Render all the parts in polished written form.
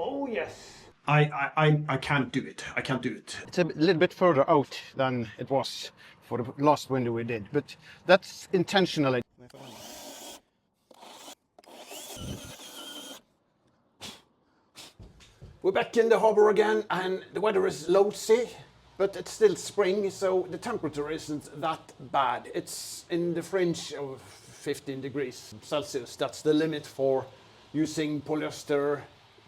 Oh yes. I can't do it. I can't do it. It's a little bit further out than it was for the last window we did, but that's intentionally. We're back in the harbor again, and the weather is lousy, but it's still spring, so the temperature isn't that bad. It's in the fringe of 15 degrees Celsius. That's the limit for using polyester,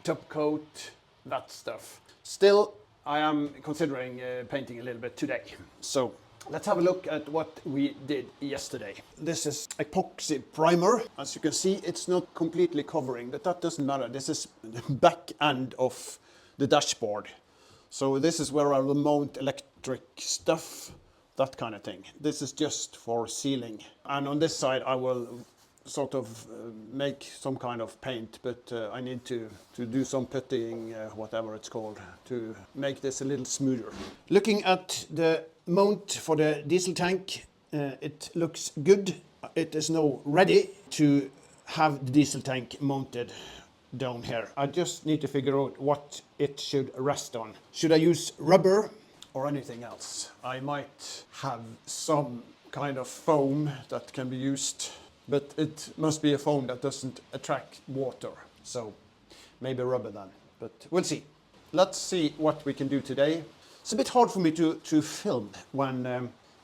top coat, that stuff. Still, I am considering painting a little bit today. So let's have a look at what we did yesterday. This is epoxy primer. As you can see, it's not completely covering, but that doesn't matter. This is the back end of the dashboard. So this is where I will mount electric stuff, that kind of thing. This is just for sealing. And on this side, I will sort of make some kind of paint, but I need to do some puttying, whatever it's called, to make this a little smoother. Looking at the mount for the diesel tank, it looks good. It is now ready to have the diesel tank mounted down here. I just need to figure out what it should rest on. Should I use rubber or anything else? I might have some kind of foam that can be used, but it must be a foam that doesn't attract water. So maybe rubber then, but we'll see. Let's see what we can do today. It's a bit hard for me to film when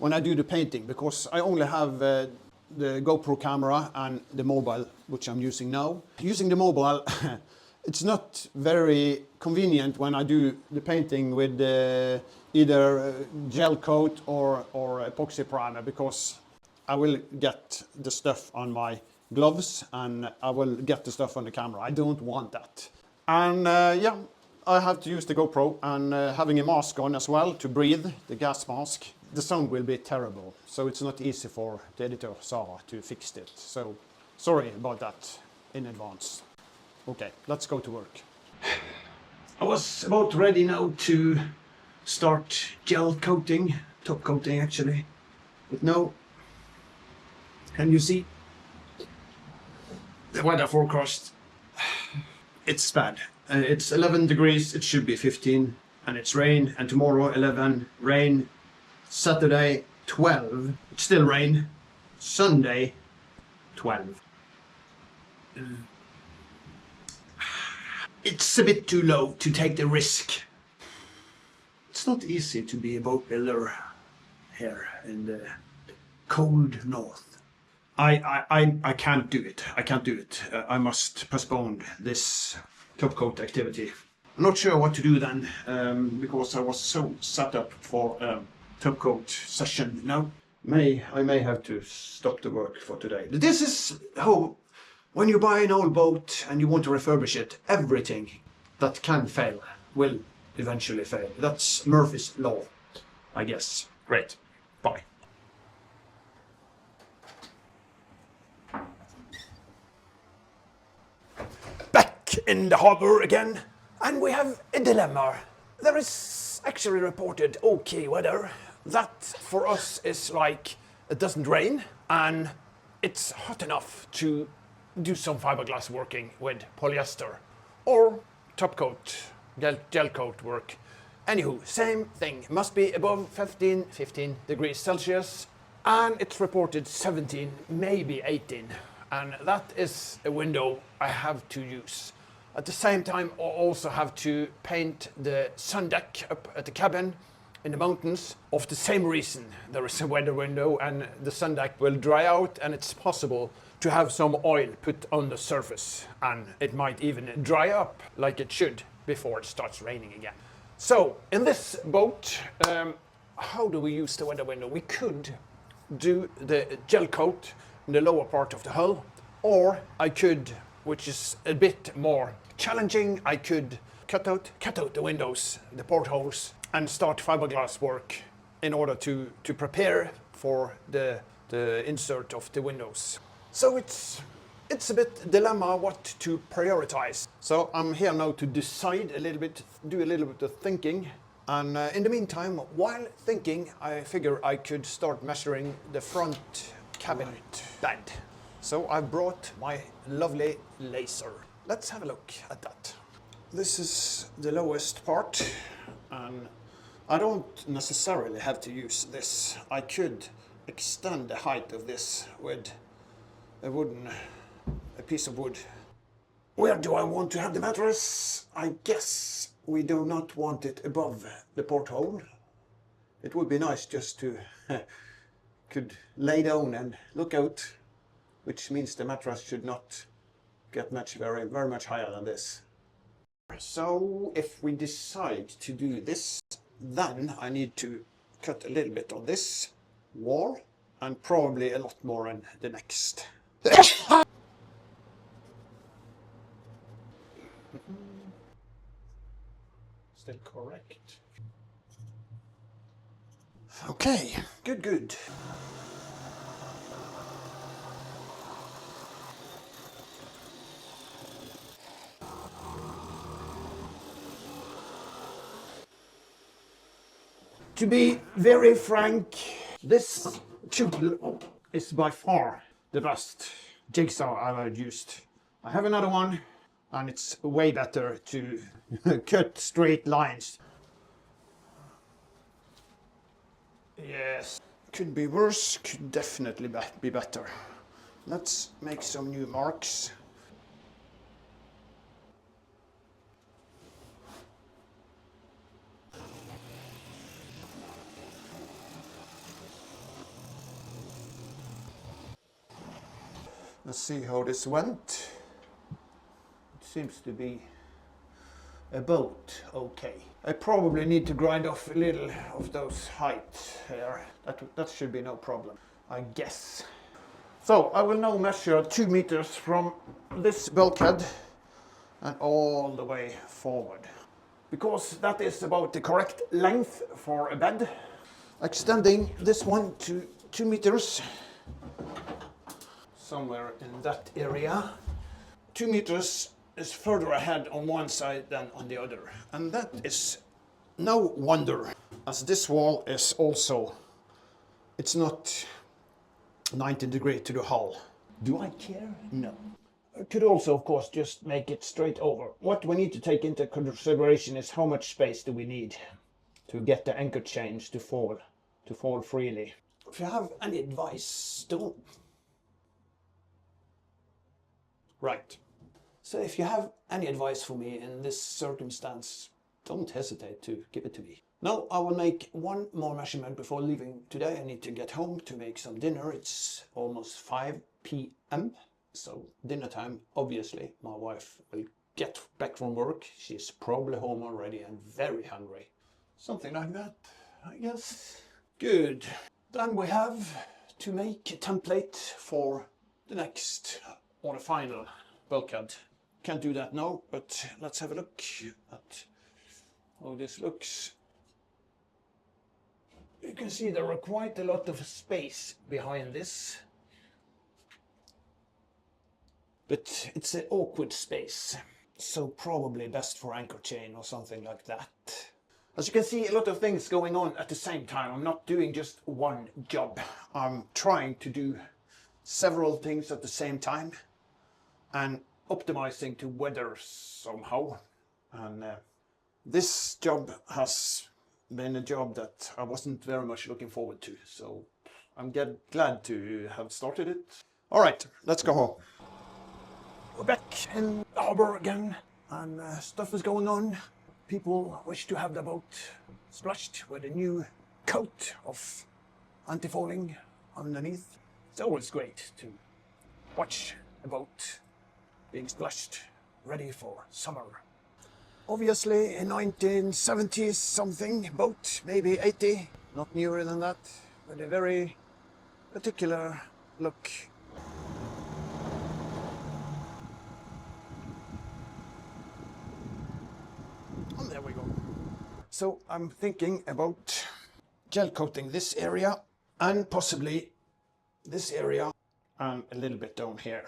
I do the painting, because I only have the GoPro camera and the mobile, which I'm using now. Using the mobile, it's not very convenient when I do the painting with either gel coat or epoxy primer, because I will get the stuff on my gloves and I will get the stuff on the camera. I don't want that. And yeah, I have to use the GoPro and having a mask on as well to breathe, the gas mask. The sound will be terrible, so it's not easy for the editor, Sarah, to fix it. So sorry about that in advance. Okay, let's go to work. I was about ready now to start gel coating, top coating actually, but no. Can you see the weather forecast? It's bad. It's 11 degrees, it should be 15, and it's rain, and tomorrow 11, rain, Saturday 12, it's still rain, Sunday 12. It's a bit too low to take the risk. It's not easy to be a boat builder here in the cold north. I can't do it. I can't do it. I must postpone this top coat activity. I'm not sure what to do then, because I was so set up for a top coat session now. I may have to stop the work for today. This is how, when you buy an old boat and you want to refurbish it, everything that can fail will eventually fail. That's Murphy's Law, I guess. Great. Bye. In the harbor again, and we have a dilemma. There is actually reported okay weather. That for us is like it doesn't rain and it's hot enough to do some fiberglass working with polyester or top coat, gel coat work. Anywho, same thing, must be above 15 degrees Celsius, and it's reported 17, maybe 18, and that is a window I have to use. At the same time, I also have to paint the sun deck up at the cabin in the mountains. Of the same reason, there is a weather window and the sun deck will dry out, and it's possible to have some oil put on the surface, and it might even dry up like it should before it starts raining again. So in this boat, how do we use the weather window? We could do the gel coat in the lower part of the hull, or I could, which is a bit more challenging, I could cut out the windows, the portholes, and start fiberglass work in order to prepare for the insert of the windows. So it's a bit dilemma what to prioritize. So I'm here now to decide a little bit, do a little bit of thinking. And in the meantime, while thinking, I figure I could start measuring the front cabin bed. So I brought my lovely laser. Let's have a look at that. this is the lowest part, and I don't necessarily have to use this. I could extend the height of this with a piece of wood. Where do I want to have the mattress? I guess we do not want it above the porthole. It would be nice just to could lay down and look out, which means the mattress should not get very much higher than this. So if we decide to do this, then I need to cut a little bit on this wall and probably a lot more on the next. Still correct. Okay, good. To be very frank, this tool is by far the best jigsaw I've ever used. I have another one, and it's way better to cut straight lines. Yes, could be worse, could definitely be better. Let's make some new marks. Let's see how this went. It seems to be about okay. I probably need to grind off a little of those heights here. That should be no problem, I guess. So I will now measure 2 meters from this bulkhead and all the way forward, because that is about the correct length for a bed. Extending this one to 2 meters, somewhere in that area. 2 meters is further ahead on one side than on the other, and that is no wonder, as this wall is also, it's not 90 degrees to the hull. Do I care? No. I could also, of course, just make it straight over. What we need to take into consideration is how much space do we need to get the anchor chains to fall freely. If you have any advice, don't. Right. So if you have any advice for me in this circumstance, don't hesitate to give it to me. Now I will make one more measurement before leaving today. I need to get home to make some dinner. It's almost 5 p.m. So dinner time, obviously. My wife will get back from work. She's probably home already and very hungry. Something like that, I guess. Good. Then we have to make a template for the next or the final bulkhead. Can't do that now, but let's have a look at how this looks. You can see there are quite a lot of space behind this, but it's an awkward space, so probably best for anchor chain or something like that. As you can see, a lot of things going on at the same time. I'm not doing just one job. I'm trying to do several things at the same time and optimizing to weather somehow. And this job has been a job that I wasn't very much looking forward to, so I'm glad to have started it. All right, let's go home. We're back in the harbor again, and stuff is going on. People wish to have the boat splashed with a new coat of anti-fouling underneath. It's always great to watch a boat being splashed, ready for summer. Obviously a 1970s something boat, maybe 80, not newer than that, with a very particular look. And there we go. So I'm thinking about gel coating this area and possibly this area and a little bit down here.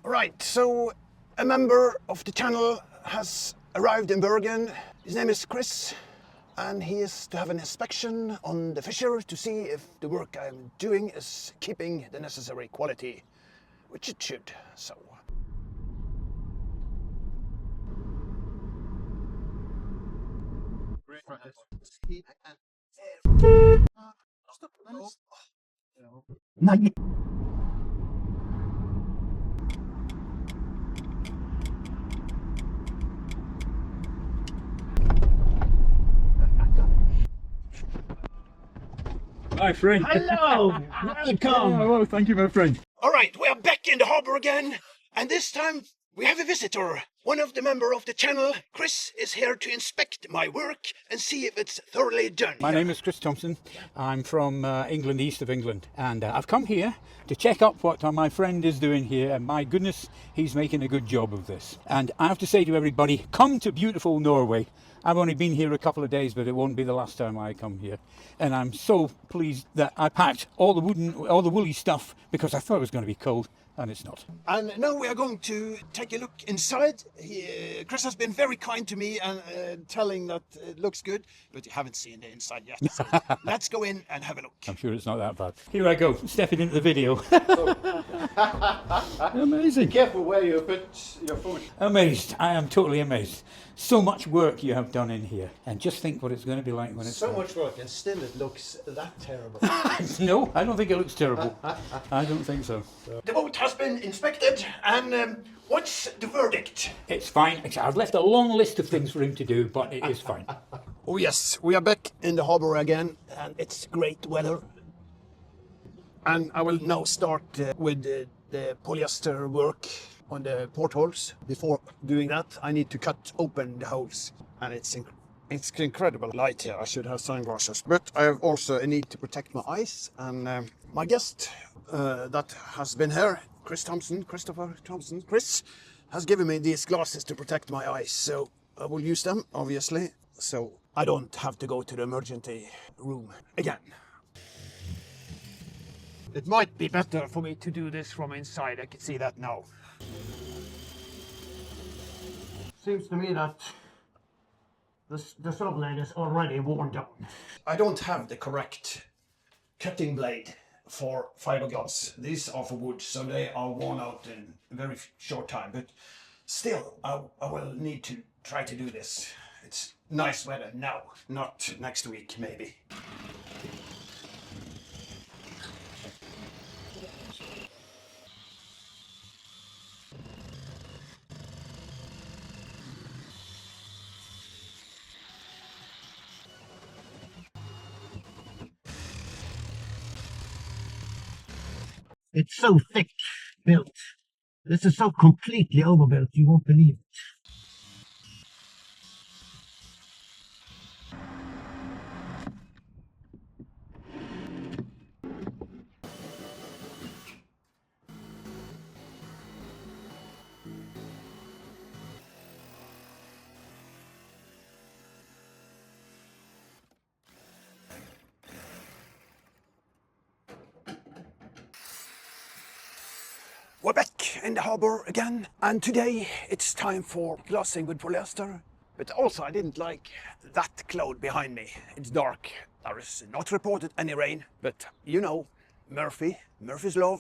Right, so a member of the channel has arrived in Bergen. His name is Chris, and he is to have an inspection on the fissure to see if the work I'm doing is keeping the necessary quality, which it should. So. Hi, friend. Hello, welcome. Oh, well, thank you, my friend. All right, we are back in the harbor again, and this time we have a visitor. One of the members of the channel, Chris, is here to inspect my work and see if it's thoroughly done. My name is Chris Thompson. I'm from England, east of England, and I've come here to check up what my friend is doing here, and my goodness, he's making a good job of this. And I have to say to everybody, come to beautiful Norway. I've only been here a couple of days, but it won't be the last time I come here. And I'm so pleased that I packed all the woolly stuff because I thought it was going to be cold, and it's not. And now we are going to take a look inside. Chris has been very kind to me and telling that it looks good, but you haven't seen the inside yet. So let's go in and have a look. I'm sure it's not that bad. Here I go, stepping into the video. Amazing. Careful where you put your foot. Amazed. I am totally amazed. So much work you have done in here, and just think what it's going to be like when it's So done. much work, and still it looks that terrible. No, I don't think it looks terrible. I don't think so. The boat has been inspected, and what's the verdict? It's fine. I've left a long list of things for him to do, but it is fine. Oh yes, we are back in the harbor again, and it's great weather. And I will now start with the polyester work on the portholes. Before doing that, I need to cut open the holes, and it's incredible light here. I should have sunglasses, but I have also a need to protect my eyes. And my guest that has been here, Christopher Thompson, Chris, has given me these glasses to protect my eyes, so I will use them, obviously, so I don't have to go to the emergency room again. It might be better for me to do this from inside. I can see that now. Seems to me that the saw blade is already worn down. I don't have the correct cutting blade for fiberglass. These are for wood, so they are worn out in a very short time. But still, I will need to try to do this. It's nice weather now, not next week maybe. It's so thick built. This is so completely overbuilt, you won't believe it. We're back in the harbor again, and today it's time for glassing with polyester. But also I didn't like that cloud behind me. It's dark. There is not reported any rain, but you know, Murphy's law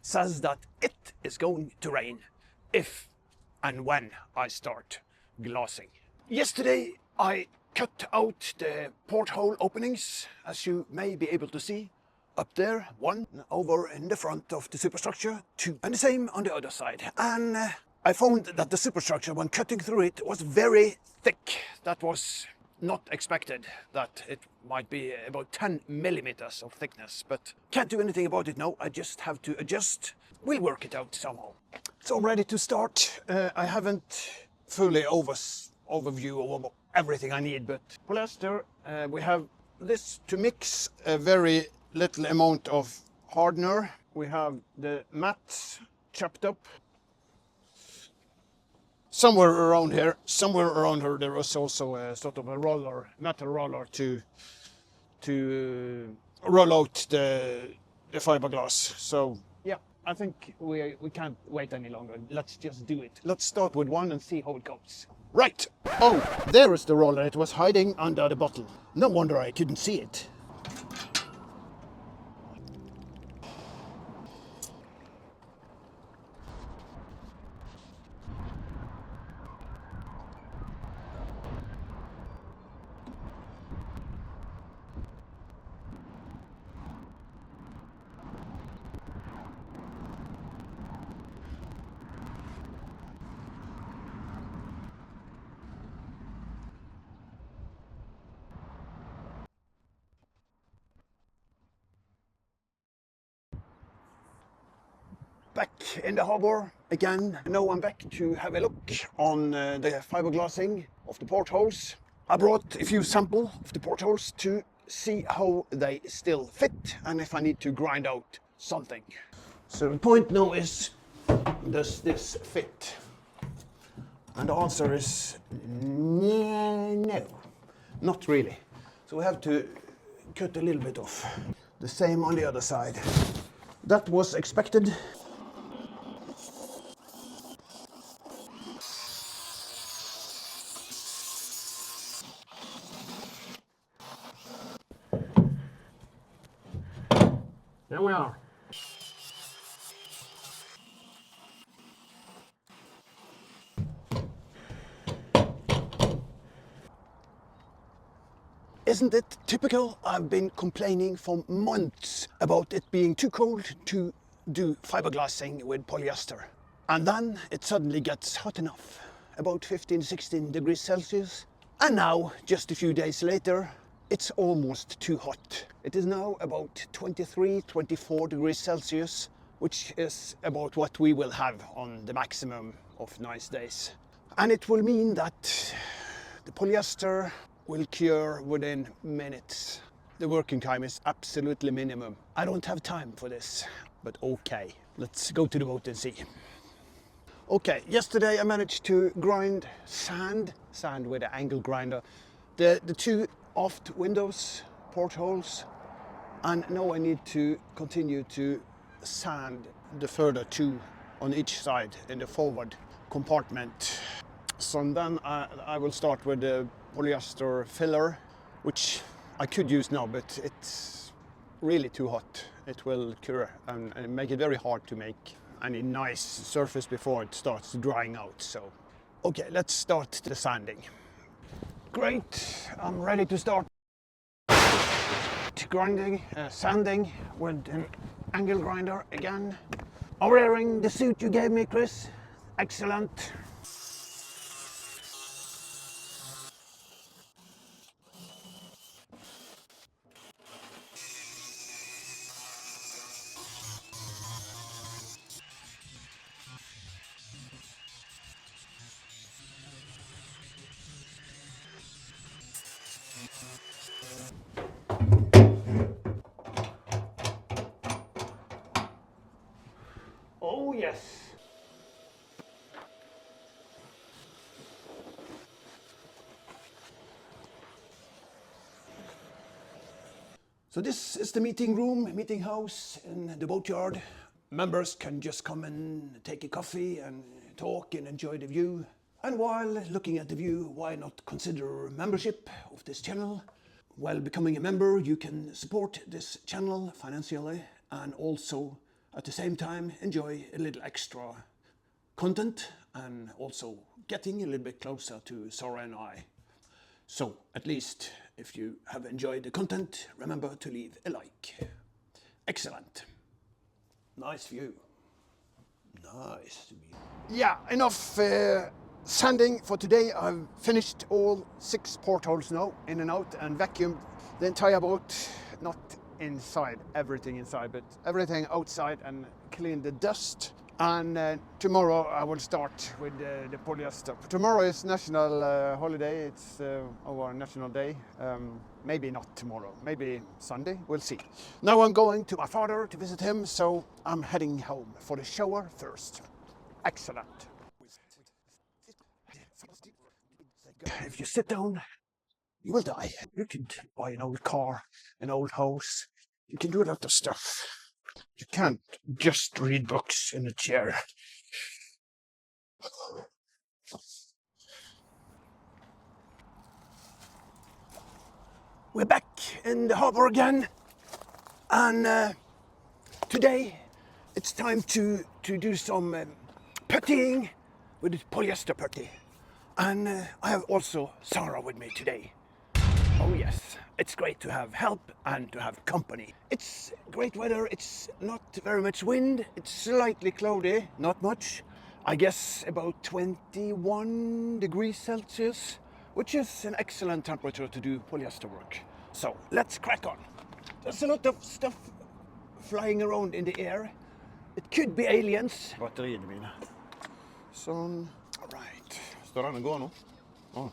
says that it is going to rain if and when I start glassing. Yesterday I cut out the porthole openings, as you may be able to see. Up there, one over in the front of the superstructure, two, and the same on the other side. And I found that the superstructure, when cutting through it, was very thick. That was not expected, that it might be about 10 millimeters of thickness, but can't do anything about it now. I just have to adjust. We'll work it out somehow. It's all ready to start. I haven't fully overview of everything I need, but polyester, we have this to mix a very little amount of hardener. We have the mats chopped up. Somewhere around here there was also a sort of a roller, metal roller to roll out the fiberglass. So yeah, I think we can't wait any longer. Let's just do it. Let's start with one and see how it goes. Right. Oh, there is the roller. It was hiding under the bottle. No wonder I couldn't see it. Back in the harbor again. Now I'm back to have a look on the fiberglassing of the portholes. I brought a few samples of the portholes to see how they still fit and if I need to grind out something. So the point now is, does this fit? And the answer is no, not really. So we have to cut a little bit off. The same on the other side. That was expected. There we are. Isn't it typical? I've been complaining for months about it being too cold to do fiberglassing with polyester. And then it suddenly gets hot enough, about 15-16 degrees Celsius. And now, just a few days later, it's almost too hot. It is now about 23-24 degrees Celsius, which is about what we will have on the maximum of nice days. And it will mean that the polyester will cure within minutes. The working time is absolutely minimum. I don't have time for this, but okay. Let's go to the boat and see. Okay, yesterday I managed to grind sand with an angle grinder. The two aft windows, portholes, and now I need to continue to sand the further two on each side in the forward compartment. So then I will start with the polyester filler, which I could use now, but it's really too hot. It will cure and make it very hard to make any nice surface before it starts drying out. So, okay, let's start the sanding. Great, I'm ready to start grinding, sanding with an angle grinder again. I'm wearing the suit you gave me, Chris. Excellent. Oh yes. So this is the meeting house in the boatyard. Members can just come and take a coffee and talk and enjoy the view. And while looking at the view, why not consider membership of this channel? While becoming a member, you can support this channel financially and also at the same time enjoy a little extra content and also getting a little bit closer to Sarah and I. So at least if you have enjoyed the content, remember to leave a like. Excellent. Nice view. Nice view. Yeah, enough sanding for today. I've finished all 6 portholes now, in and out, and vacuumed the entire boat. Not inside, everything inside, but everything outside, and cleaned the dust. And tomorrow I will start with the polyester. Tomorrow is national holiday, it's our national day. Maybe not tomorrow, maybe Sunday, we'll see. Now I'm going to my father to visit him, so I'm heading home for the shower first. Excellent. If you sit down, you will die. You can buy an old car, an old house. You can do a lot of stuff. You can't just read books in a chair. We're back in the harbor again, and today it's time to do some puttying with the polyester putty. And I have also Sarah with me today. Oh yes, it's great to have help and to have company. It's great weather, it's not very much wind, it's slightly cloudy, not much. I guess about 21 degrees Celsius, which is an excellent temperature to do polyester work. So let's crack on. There's a lot of stuff flying around in the air. It could be aliens. Batteriene mine. Sånn. All right. Står den og går nå? Oh.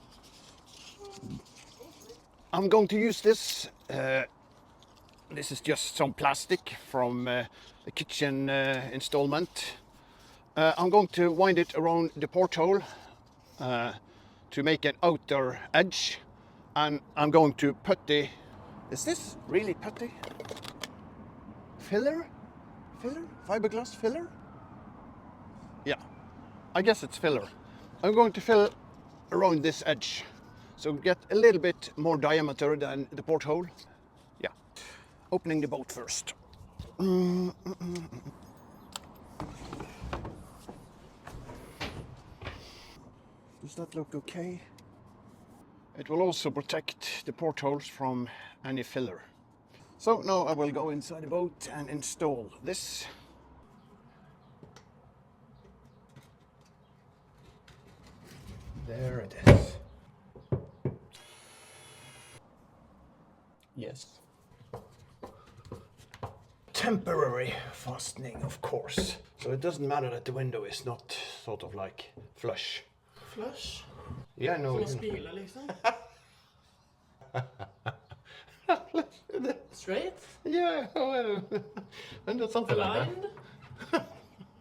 I'm going to use this. This is just some plastic from the kitchen installment. I'm going to wind it around the porthole to make an outer edge, and I'm going to putty. Is this really putty? Filler? Filler? Fiberglass filler? Yeah, I guess it's filler. I'm going to fill around this edge, so get a little bit more diameter than the porthole. Yeah, opening the boat first. Does that look okay? It will also protect the portholes from any filler. So now I will go inside the boat and install this. There it is. Yes. Temporary fastening, of course. So it doesn't matter that the window is not sort of like flush. Flush? Yeah, no. Som speglar liksom? Straight? Yeah, well, and that's something like Blind?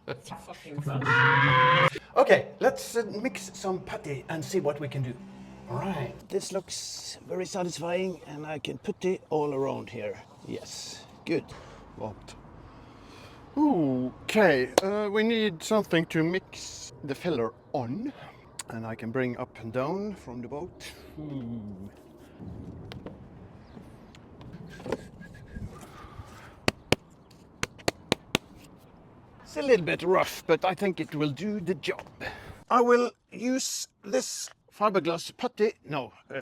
that. Fucking flush. Okay, let's mix some putty and see what we can do. All right, this looks very satisfying, and I can putty all around here. Yes, good. What? Okay, we need something to mix the filler on, and I can bring up and down from the boat. It's a little bit rough, but I think it will do the job. I will use this fiberglass putty,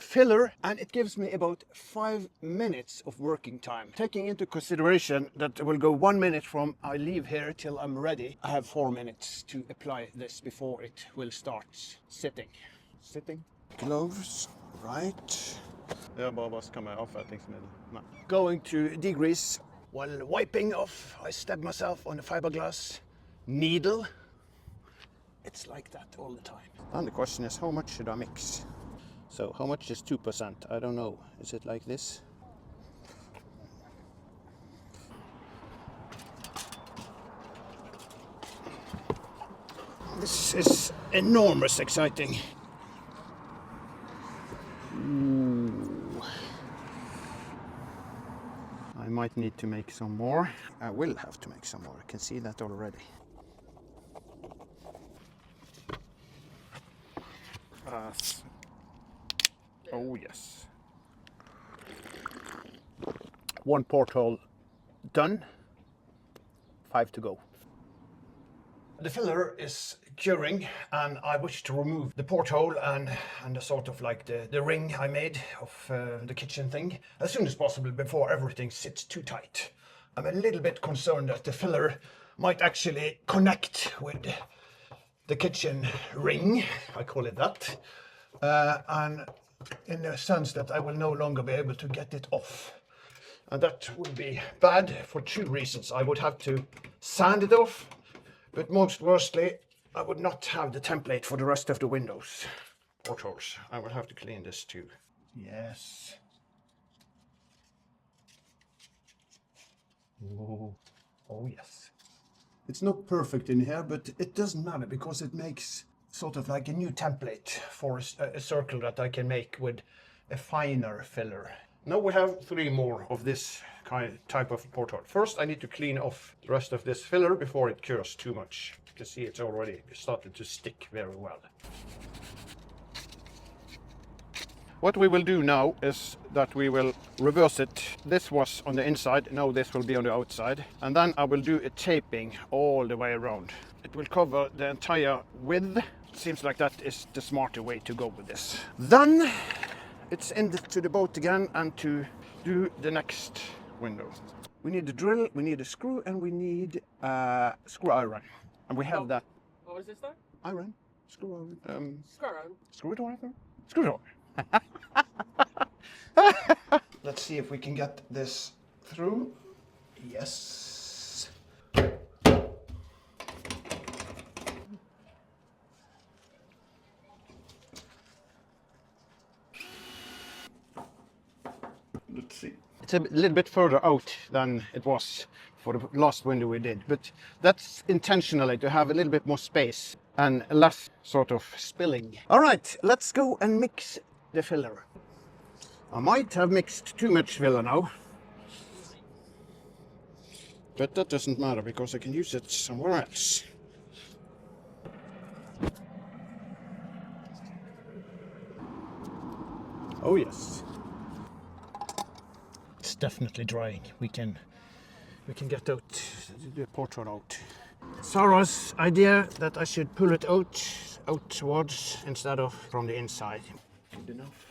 filler, and it gives me about 5 minutes of working time. Taking into consideration that it will go 1 minute from I leave here till I'm ready, I have 4 minutes to apply this before it will start sitting. Sitting. Gloves, right. Jag bara vaskar mig avfettningsmedel. Going to degrease. While wiping off, I stab myself on the fiberglass needle. It's like that all the time. And the question is, how much should I mix? So how much is 2%? I don't know. Is it like this? This is enormous exciting. I might need to make some more. I will have to make some more. I can see that already. Oh yes. 1 porthole done. 5 to go. The filler is curing, and I wish to remove the porthole and the sort of like the ring I made of the kitchen thing as soon as possible before everything sits too tight. I'm a little bit concerned that the filler might actually connect with the kitchen ring, I call it that, and in the sense that I will no longer be able to get it off. And that would be bad for 2 reasons. I would have to sand it off, but most worstly, I would not have the template for the rest of the windows. Portholes. I will have to clean this too. Yes. Oh yes. It's not perfect in here, but it doesn't matter because it makes sort of like a new template for a circle that I can make with a finer filler. Now we have 3 more of this type of porthole. First, I need to clean off the rest of this filler before it cures too much. You can see it's already started to stick very well. What we will do now is that we will reverse it. This was on the inside, now this will be on the outside. And then I will do a taping all the way around. It will cover the entire width. It seems like that is the smarter way to go with this. Then it's into the boat again and to do the next window. We need a drill, we need a screw, and we need a screw iron. And we have that. What was this though? Iron? Screw iron? Screw. Screw iron? Screw iron. Let's see if we can get this through. Yes. Let's see. It's a little bit further out than it was for the last window we did, but that's intentionally to have a little bit more space and less sort of spilling. All right, let's go and mix the filler. I might have mixed too much filler now, but that doesn't matter because I can use it somewhere else. Oh yes. It's definitely drying. We can get out the porthole out. Sarah's idea that I should pull it outwards instead of from the inside. Good enough.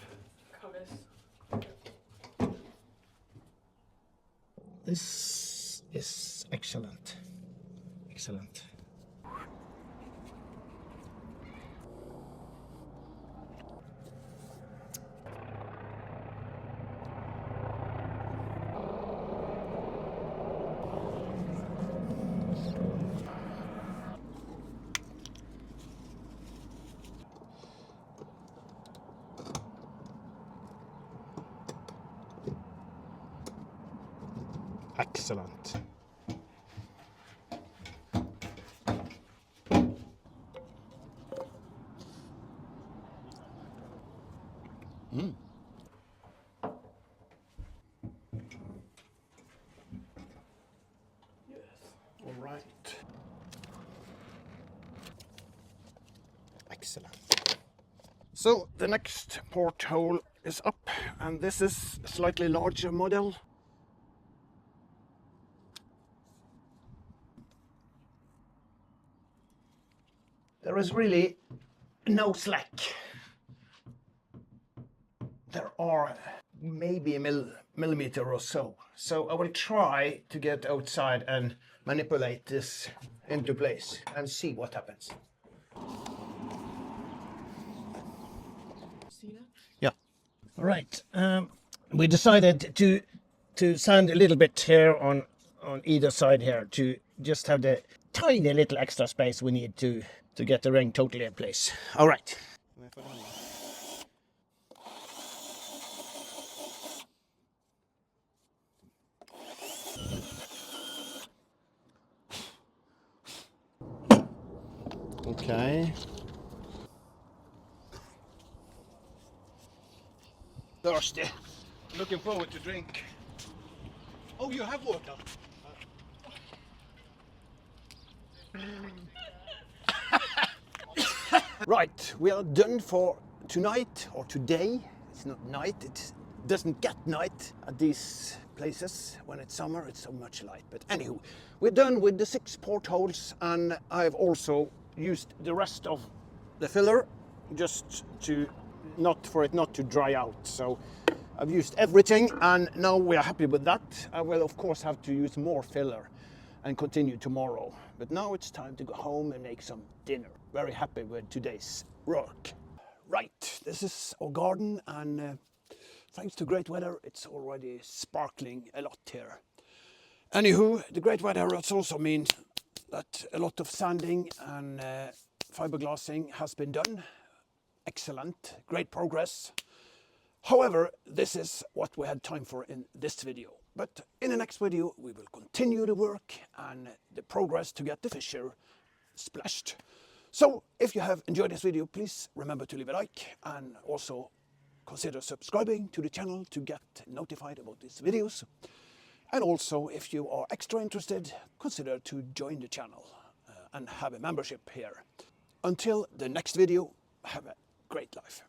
This is excellent. Excellent. Excellent. Yes. All right. Excellent. So the next porthole is up, and this is a slightly larger model. There is really no slack. There are maybe a millimeter or so. So I will try to get outside and manipulate this into place and see what happens. Yeah. All right. We decided to sand a little bit here on either side here to just have the tiny little extra space we need to get the ring totally in place. All right. Okay. Thirsty. Looking forward to drink. Oh, you have water. Right, we are done for tonight or today. It's not night, it doesn't get night at these places. When it's summer, it's so much light. But anywho, we're done with the 6 portholes, and I've also used the rest of the filler just to not to dry out. So I've used everything, and now we are happy with that. I will of course have to use more filler and continue tomorrow. But now it's time to go home and make some dinner. Very happy with today's work. Right, this is our garden, and thanks to great weather, it's already sparkling a lot here. Anywho, the great weather also means that a lot of sanding and fiberglassing has been done. Excellent, great progress. However, this is what we had time for in this video. But in the next video, we will continue the work and the progress to get the fisher splashed. So if you have enjoyed this video, please remember to leave a like, and also consider subscribing to the channel to get notified about these videos. And also, if you are extra interested, consider to join the channel and have a membership here. Until the next video, have a great life.